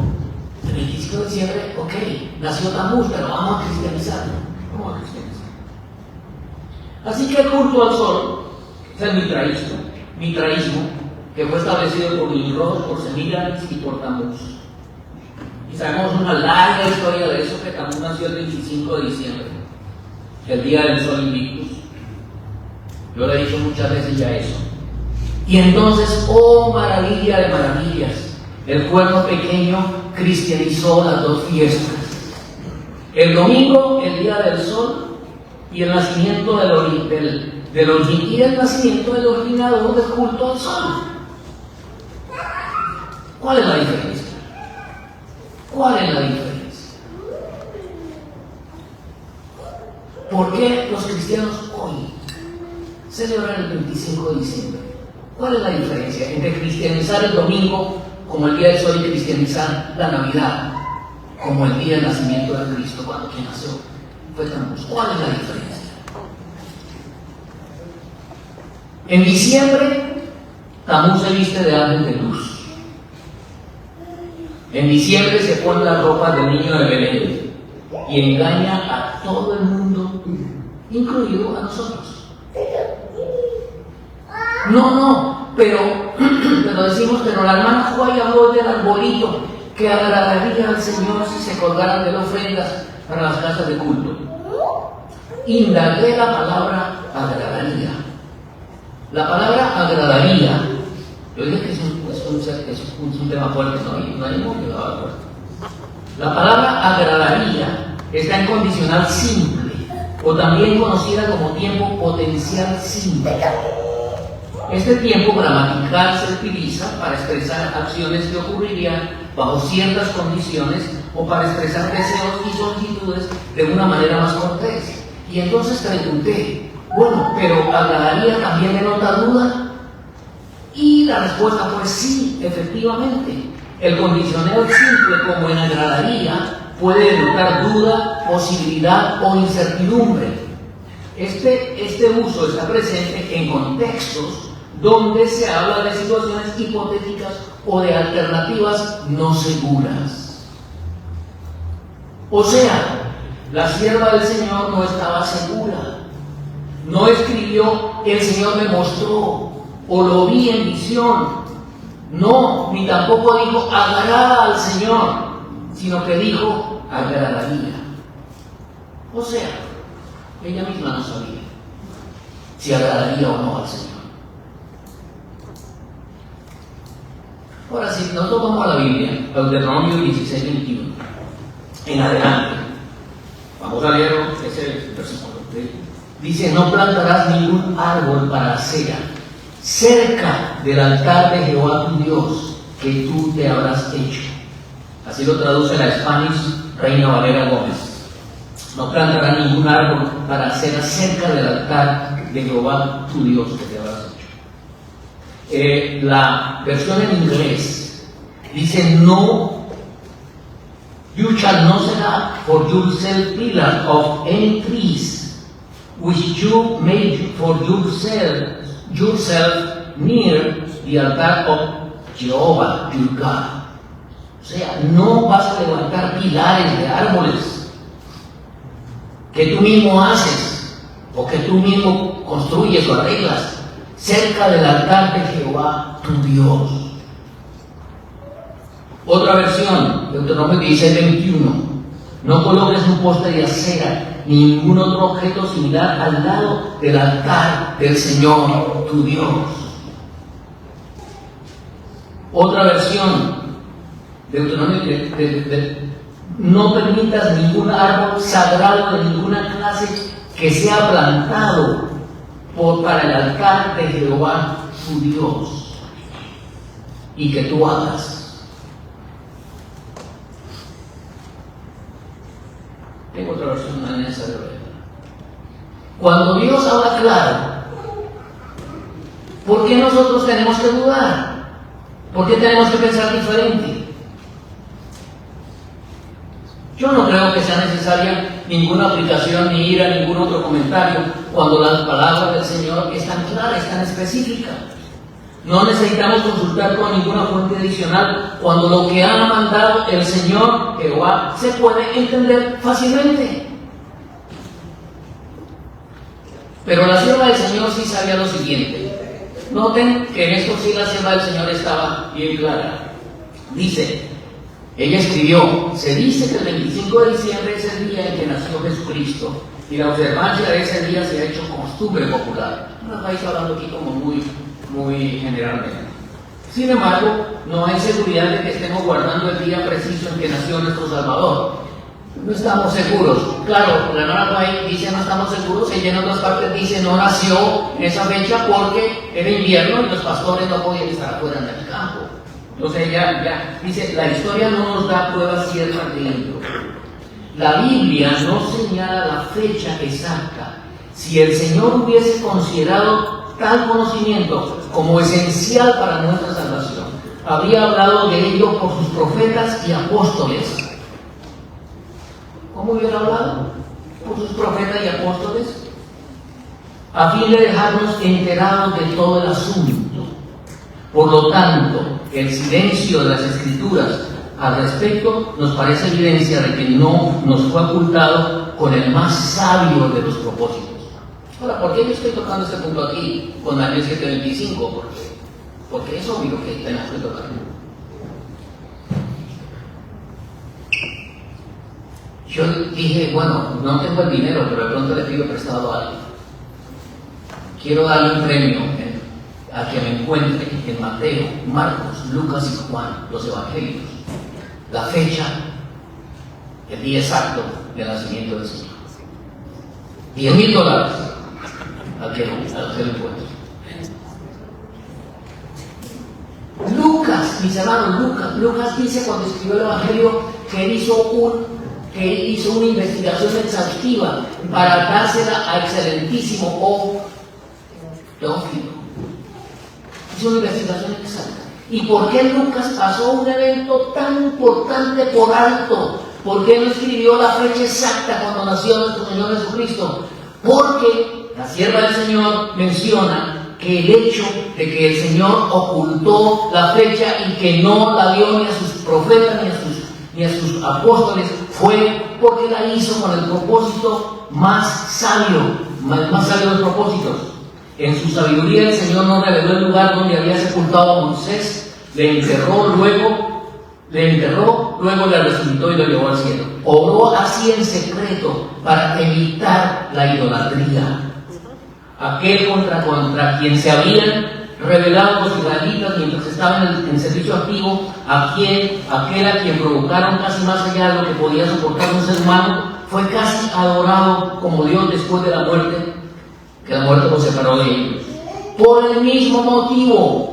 el 25 de diciembre, ok, nació Tamuz, pero vamos a cristianizarlo. Vamos a cristianizarlo. Así que el culto al sol es el mitraísmo, que fue establecido por Nimrod, por Semíramis y por Tamuz. Y sabemos una larga historia de eso, que Tamuz nació el 25 de diciembre, el día del Sol Invictus. Yo le he dicho muchas veces ya eso. Y entonces, oh maravilla de maravillas, el cuerno pequeño cristianizó las dos fiestas. El domingo, el día del sol, y el nacimiento y el nacimiento del originador del culto al sol. ¿Cuál es la diferencia? ¿Cuál es la diferencia? ¿Por qué los cristianos hoy celebran el 25 de diciembre? ¿Cuál es la diferencia entre cristianizar el domingo como el día del sol y cristianizar la Navidad como el día del nacimiento de Cristo, cuando quien nació fue Tammuz? ¿Cuál es la diferencia? En diciembre, Tammuz se viste de ángel de luz. En diciembre se pone la ropa del niño de Belén y engaña a todo el mundo, incluido a nosotros. Pero decimos que no. La hermana Juay habló del arbolito que agradaría al Señor si se colgaran de las ofrendas para las casas de culto. Indagué la palabra agradaría. La palabra agradaría, yo dije que es un tema fuerte, no hay modo que lo haga fuerte. La palabra agradaría está en condicional simple, o también conocida como tiempo potencial simple. Este tiempo gramatical se utiliza para expresar acciones que ocurrirían bajo ciertas condiciones o para expresar deseos y solicitudes de una manera más cortés. Y entonces pregunté, bueno, ¿pero agradaría también denota duda? Y la respuesta fue sí, efectivamente. El condicional simple, como en agradaría, puede denotar duda, posibilidad o incertidumbre. Este uso está presente en contextos donde se habla de situaciones hipotéticas o de alternativas no seguras. O sea, la sierva del Señor no estaba segura. No escribió, el Señor me mostró, o lo vi en visión. No, ni tampoco dijo, agrada al Señor, sino que dijo, agradaría. O sea, ella misma no sabía si agradaría o no al Señor. Ahora, si nosotros vamos a la Biblia, Deuteronomio 16:21, en adelante, vamos a leer ese versículo. Dice, no plantarás ningún árbol para cera cerca del altar de Jehová tu Dios, que tú te habrás hecho. Así lo traduce la Spanish Reina Valera Gómez. No plantarás ningún árbol para cera cerca del altar de Jehová tu Dios, que te habrás hecho. La versión en inglés dice, no, you shall not set up for yourself pillars of any trees which you made for yourself near the altar of Jehovah your God. O sea, no vas a levantar pilares de árboles que tú mismo haces o que tú mismo construyes o arreglas cerca del altar de Jehová tu Dios. Otra versión, Deuteronomio 16:21, no coloques un poste de acera ni ningún otro objeto similar al lado del altar del Señor tu Dios. Otra versión, Deuteronomio, no permitas ningún árbol sagrado de ninguna clase que sea plantado para el altar de Jehová tu Dios y que tú hagas. Tengo otra versión, no es necesario leerla. Cuando Dios habla claro, ¿por qué nosotros tenemos que dudar? ¿Por qué tenemos que pensar diferente? Yo no creo que sea necesaria ninguna aplicación ni ir a ningún otro comentario cuando las palabras del Señor están claras, están específicas. No necesitamos consultar con ninguna fuente adicional cuando lo que ha mandado el Señor Jehová se puede entender fácilmente. Pero la sierva del Señor sí sabía lo siguiente. Noten que en esto sí la sierva del Señor estaba bien clara. Dice, ella escribió, se dice que el 25 de diciembre es el día en que nació Jesucristo y la observancia de ese día se ha hecho costumbre popular. No estáis hablando aquí como muy generalmente. Sin embargo, no hay seguridad de que estemos guardando el día preciso en que nació nuestro Salvador. No estamos seguros. Claro, la hermana White dice no estamos seguros, ella en otras partes dice no nació en esa fecha porque era invierno y los pastores no podían estar afuera en el campo. Entonces ella dice, la historia no nos da pruebas ciertas de ello. La Biblia no señala la fecha exacta. Si el Señor hubiese considerado tal conocimiento como esencial para nuestra salvación, habría hablado de ello por sus profetas y apóstoles. ¿Cómo hubiera hablado? Por sus profetas y apóstoles, a fin de dejarnos enterados de todo el asunto. Por lo tanto, el silencio de las Escrituras al respecto nos parece evidencia de que no nos fue ocultado con el más sabio de los propósitos. Ahora, ¿por qué yo estoy tocando este punto aquí con Daniel 7:25? Porque es obvio que tenemos que tocarlo. Yo dije, bueno, no tengo el dinero, pero de pronto le pido prestado a alguien. Quiero darle un premio a que me encuentre en Mateo, Marcos, Lucas y Juan, los evangelios, la fecha, el día exacto del nacimiento del Señor. $10,000 al que lo encuentre. Lucas, mis hermanos, Lucas dice cuando escribió el evangelio que él hizo una investigación exhaustiva para dársela a excelentísimo Teófilo. Hizo una investigación exacta. ¿Y por qué Lucas pasó un evento tan importante por alto? ¿Por qué no escribió la fecha exacta cuando nació nuestro Señor Jesucristo? Porque la sierva del Señor menciona que el hecho de que el Señor ocultó la fecha y que no la dio ni a sus profetas ni a sus apóstoles fue porque la hizo con el propósito más sabio de los propósitos. En su sabiduría el Señor nos reveló el lugar donde había sepultado a Moisés, le enterró, luego le resucitó y lo llevó al cielo. Obró así en secreto para evitar la idolatría. Aquel contra quien se habían rebelado los israelitas mientras estaban en servicio activo, aquel a quien provocaron casi más allá de lo que podía soportar un ser humano, fue casi adorado como Dios después de la muerte, que la muerte los separó de ellos. Por el mismo motivo,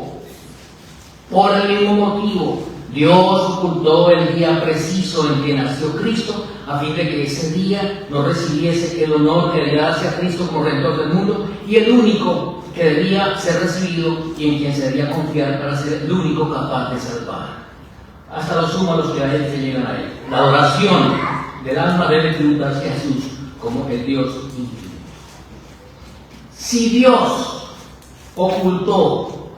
Dios ocultó el día preciso en que nació Cristo, a fin de que ese día no recibiese el honor que debía darse a Cristo como Redentor del mundo, y el único que debía ser recibido y en quien se debía confiar para ser el único capaz de salvar. Hasta lo sumo a los que a él se llegan a él. La adoración del alma debe tributarse a Jesús como el Dios íntimo. Si Dios ocultó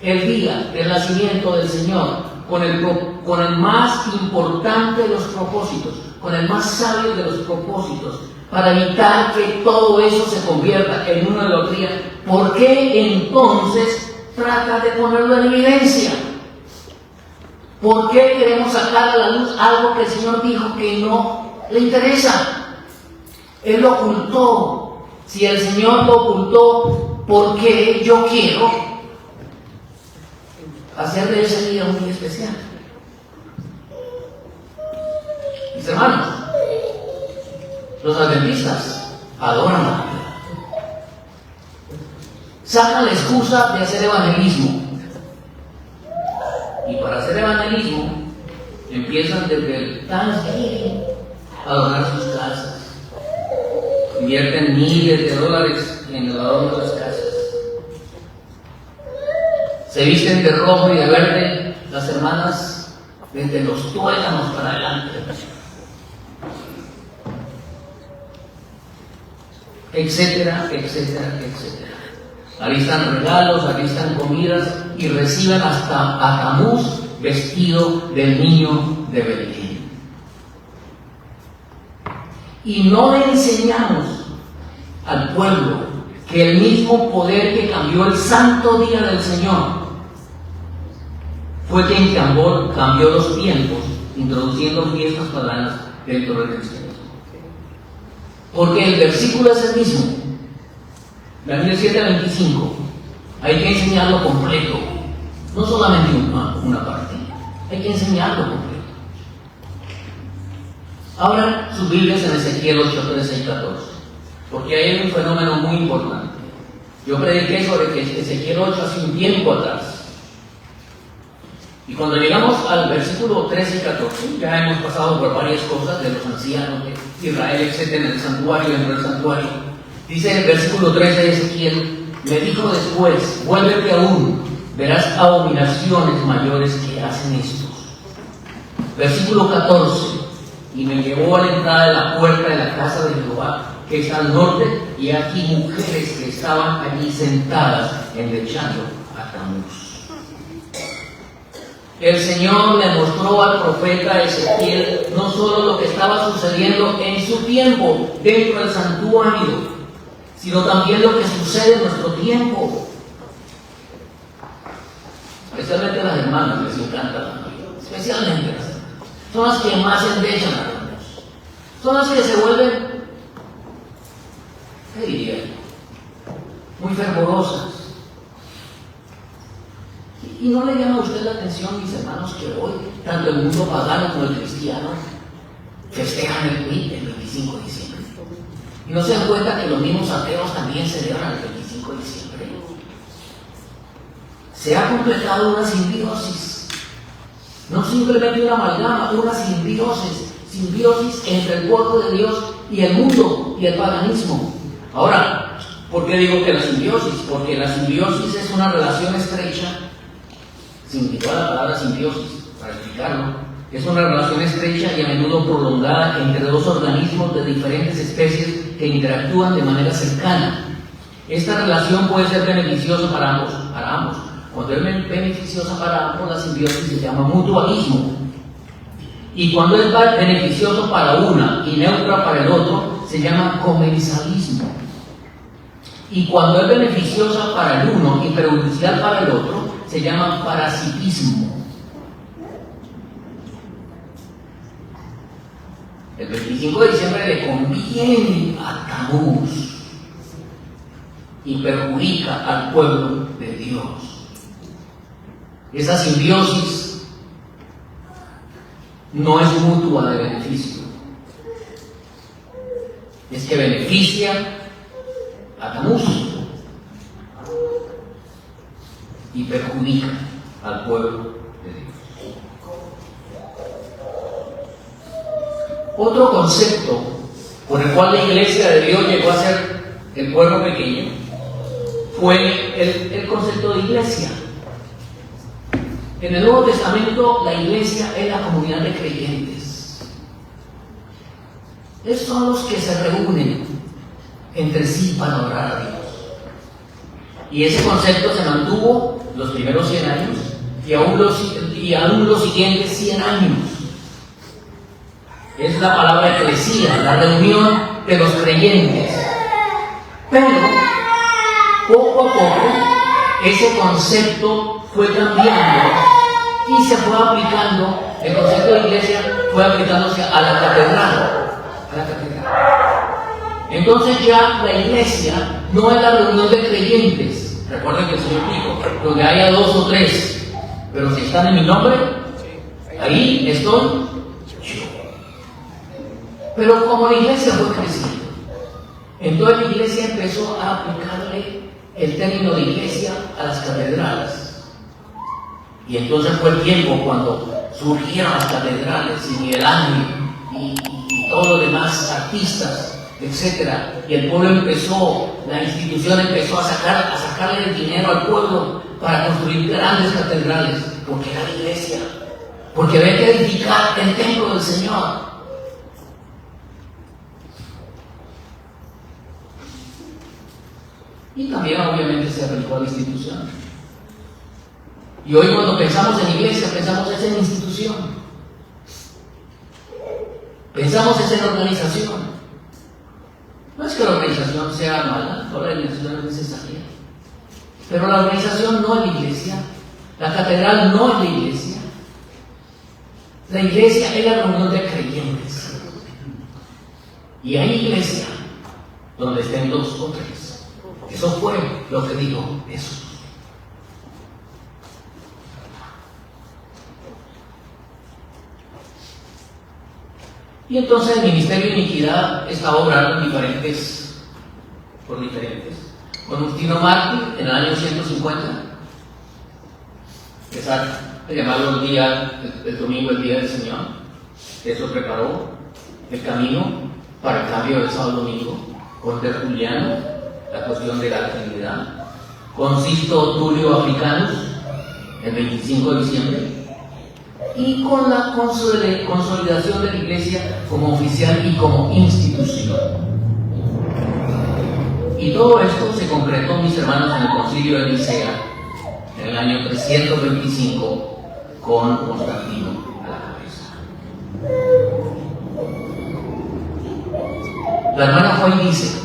el día del nacimiento del Señor con el más importante de los propósitos, con el más sabio de los propósitos, para evitar que todo eso se convierta en una idolatría, ¿por qué entonces trata de ponerlo en evidencia? ¿Por qué queremos sacar a la luz algo que el Señor dijo que no le interesa? Él lo ocultó. Si el Señor lo ocultó, ¿por qué yo quiero hacer de ese día un día especial? Mis hermanos, los adventistas adoran a Dios. Sacan la excusa de hacer evangelismo. Y para hacer evangelismo, empiezan desde el Thanksgiving a adorar sus casas. Invierten miles de dólares en el adorno de las casas. Se visten de rojo y de verde las hermanas desde los tuétanos para adelante. Etcétera, etcétera, etcétera. Alistan regalos, alistan comidas y reciben hasta a Tamuz vestido del niño de Belén. Y no le enseñamos al pueblo que el mismo poder que cambió el santo día del Señor fue quien cambió los tiempos, introduciendo fiestas paganas dentro del cristianismo. Porque el versículo es el mismo. Daniel 7:25. Hay que enseñarlo completo, no solamente una parte. Hay que enseñarlo completo. Abran sus Biblias en Ezequiel 8, 13 y 14, porque hay un fenómeno muy importante. Yo prediqué sobre que Ezequiel 8 hace un tiempo atrás. Y cuando llegamos al versículo 13 y 14, ya hemos pasado por varias cosas de los ancianos de Israel, etc., en el santuario, dentro del santuario. Dice el versículo 13 de Ezequiel: me dijo después, vuélvete aún, verás abominaciones mayores que hacen estos. Versículo 14: y me llevó a la entrada de la puerta de la casa de Jehová, que está al norte, y aquí mujeres que estaban allí sentadas endechando a Tamuz. El Señor le mostró al profeta Ezequiel no solo lo que estaba sucediendo en su tiempo dentro del santuario, sino también lo que sucede en nuestro tiempo. Especialmente las hermanas les encanta la Navidad, especialmente las hermanas. Son las que más endechan a Dios. Son las que se vuelven, ¿qué diría yo?, muy fervorosas. ¿Y no le llama a usted la atención, mis hermanos, que hoy tanto el mundo pagano como el cristiano festejan el 25 de diciembre? Y no se dan cuenta que los mismos ateos también celebran el 25 de diciembre. Se ha completado una simbiosis, no simplemente una amalgama, una simbiosis entre el pueblo de Dios y el mundo y el paganismo. Ahora, ¿por qué digo que la simbiosis? Porque la simbiosis es una relación estrecha. Significa la palabra simbiosis, para explicarlo, es una relación estrecha y a menudo prolongada entre dos organismos de diferentes especies que interactúan de manera cercana. Esta relación puede ser beneficiosa para ambos. Cuando es beneficiosa para ambos, la simbiosis se llama mutualismo. Y cuando es beneficioso para una y neutra para el otro, se llama comensalismo. Y cuando es beneficiosa para el uno y perjudicial para el otro, se llama parasitismo. El 25 de diciembre le conviene a Tamuz y perjudica al pueblo de Dios. Esa simbiosis no es mutua de beneficio, es que beneficia a Tamuz y perjudica al pueblo de Dios. Otro concepto por el cual la iglesia de Dios llegó a ser el pueblo pequeño fue el concepto de iglesia. En el Nuevo Testamento, la iglesia es la comunidad de creyentes. Esos son los que se reúnen entre sí para adorar a Dios. Y ese concepto se mantuvo los primeros 100 años y aún los siguientes 100 años. Es la palabra eclesía, la reunión de los creyentes. Pero, poco a poco, ese concepto fue cambiando y se fue aplicando, el concepto de iglesia fue aplicándose a la catedral. Entonces ya la iglesia no es la reunión de creyentes. Recuerden que el Señor dijo, donde haya 2 o 3, pero si están en mi nombre, ahí estoy yo. Pero como la iglesia fue creciendo, entonces la iglesia empezó a aplicarle el término de iglesia a las catedrales. Y entonces fue el tiempo cuando surgieron las catedrales y Miguel Ángel y todos los demás artistas, etcétera, y el pueblo la institución empezó a sacarle el dinero al pueblo para construir grandes catedrales, porque era la iglesia, porque había que edificar el templo del Señor. Y también obviamente se aplicó a la institución. Y hoy cuando pensamos en iglesia, pensamos en institución. Pensamos en organización. No es que la organización sea mala, toda la organización es necesaria. Pero la organización no es la iglesia, la catedral no es la iglesia. La iglesia es la reunión de creyentes. Y hay iglesia donde estén 2 o 3. Eso fue lo que dijo Jesús. Y entonces el ministerio de iniquidad está obrando por diferentes. Con Justino Mártir, en el año 150, que llamarlo el domingo, el día del Señor, eso preparó el camino para el cambio del sábado domingo. Con Tertuliano, la cuestión de la Trinidad. Con Sisto Tulio Africanus, el 25 de diciembre. Y con la consolidación de la Iglesia como oficial y como institución. Y todo esto se concretó, mis hermanos, en el Concilio de Nicea, en el año 325, con Constantino a la cabeza. La hermana White dice: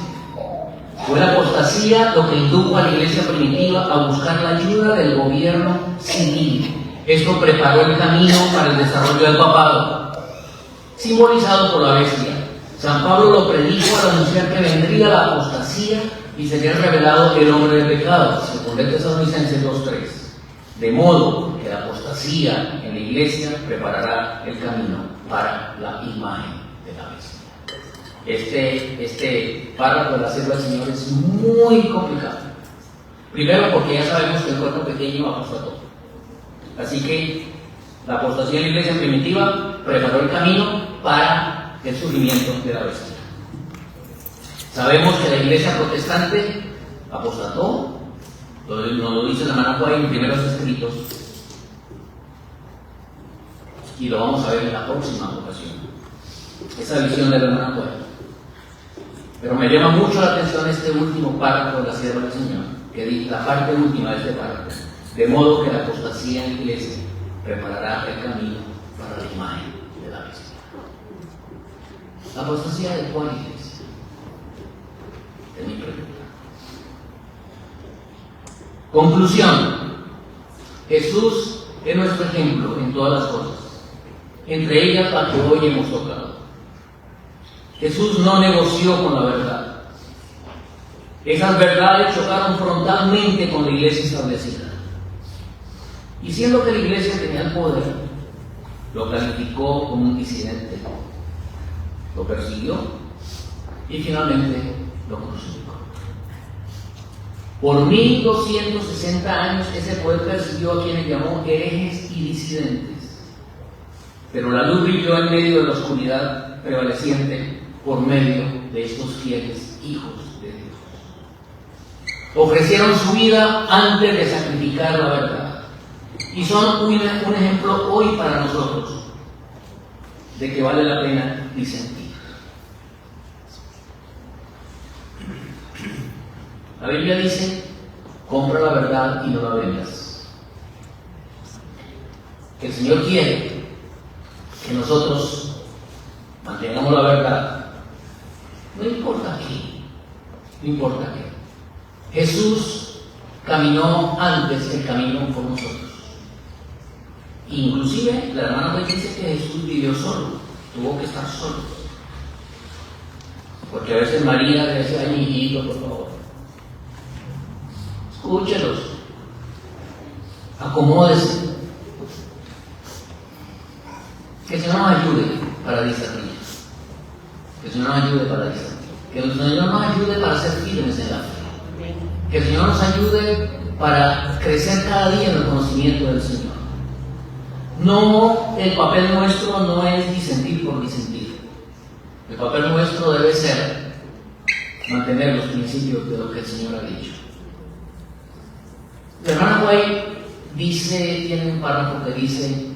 fue la apostasía lo que indujo a la Iglesia primitiva a buscar la ayuda del gobierno civil. Esto preparó el camino para el desarrollo del papado, simbolizado por la bestia. San Pablo lo predijo al anunciar que vendría la apostasía y sería revelado el hombre de pecado, según Tesalonicenses 2:3. De modo que la apostasía en la Iglesia preparará el camino para la imagen de la bestia. Este párrafo de la sierva del Señor es muy complicado. Primero porque ya sabemos que el cuerpo pequeño apostató. Así que la apostasía en la Iglesia primitiva preparó el camino para el surgimiento de la bestia. Sabemos que la Iglesia protestante apostató, nos lo dice la hermana White en primeros escritos, y lo vamos a ver en la próxima ocasión, esa visión de la hermana White. Pero me llama mucho la atención este último párrafo de la sierva del Señor, que dice la parte última de este párrafo: de modo que la apostasía en la Iglesia preparará el camino para la imagen de la bestia. ¿La apostasía de cuál iglesia? Es mi pregunta. Conclusión: Jesús es nuestro ejemplo en todas las cosas, entre ellas la que hoy hemos tocado. Jesús no negoció con la verdad. Esas verdades chocaron frontalmente con la iglesia establecida. Y siendo que la iglesia tenía el poder, lo calificó como un disidente, lo persiguió y finalmente lo crucificó. Por 1260 años ese poder persiguió a quienes llamó herejes y disidentes. Pero la luz brilló en medio de la oscuridad prevaleciente por medio de estos fieles hijos de Dios. Ofrecieron su vida antes de sacrificar la verdad. Y son un ejemplo hoy para nosotros de que vale la pena disentir. La Biblia dice: compra la verdad y no la vendas. Que el Señor quiere que nosotros mantengamos la verdad. No importa qué, no importa qué. Jesús caminó antes el camino por nosotros. Inclusive la hermana me dice que Jesús vivió solo, tuvo que estar solo. Porque a veces María le decía: ay, hijito, por favor, escúchelos, acomódese. Que el Señor nos ayude para discernir. Que el Señor nos ayude para discernir. Que el Señor nos ayude para ser firmes en la fe. Que el Señor nos ayude para crecer cada día en el conocimiento del Señor. No, el papel nuestro no es disentir por disentir. El papel nuestro debe ser mantener los principios de lo que el Señor ha dicho. La hermana White tiene un párrafo que dice: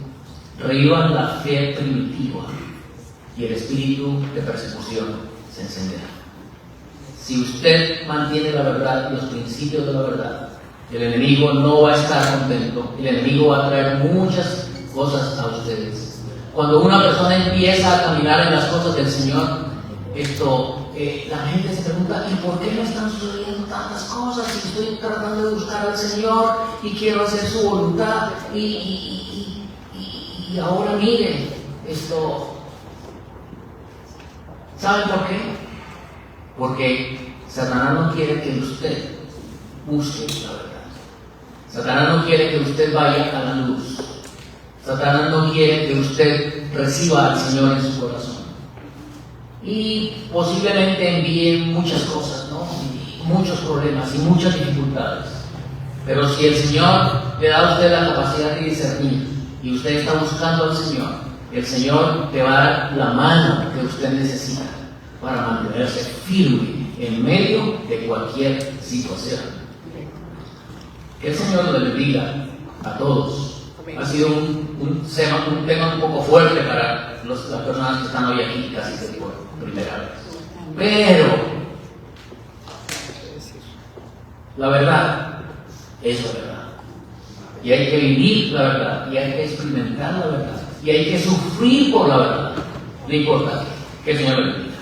revivan la fe primitiva y el espíritu de persecución se encenderá. Si usted mantiene la verdad y los principios de la verdad, el enemigo no va a estar contento. El enemigo va a traer muchas cosas a ustedes. Cuando una persona empieza a caminar en las cosas del Señor, la gente se pregunta: ¿y por qué me están sucediendo tantas cosas? Si estoy tratando de buscar al Señor y quiero hacer su voluntad y ahora miren esto. ¿Saben por qué? Porque Satanás no quiere que usted busque la verdad. Satanás no quiere que usted vaya a la luz. Satanás no quiere que usted reciba al Señor en su corazón. y posiblemente envíen muchas cosas, ¿no? Y muchos problemas y muchas dificultades. Pero si el Señor le da a usted la capacidad de discernir y usted está buscando al Señor, el Señor le va a dar la mano que usted necesita para mantenerse firme en medio de cualquier situación. Que el Señor nos bendiga a todos. Ha sido un tema un poco fuerte para las personas que están hoy aquí casi que por primera vez. Pero la verdad es la verdad. Y hay que vivir la verdad. Y hay que experimentar la verdad. Y hay que sufrir por la verdad. No importa. Que el Señor bendiga.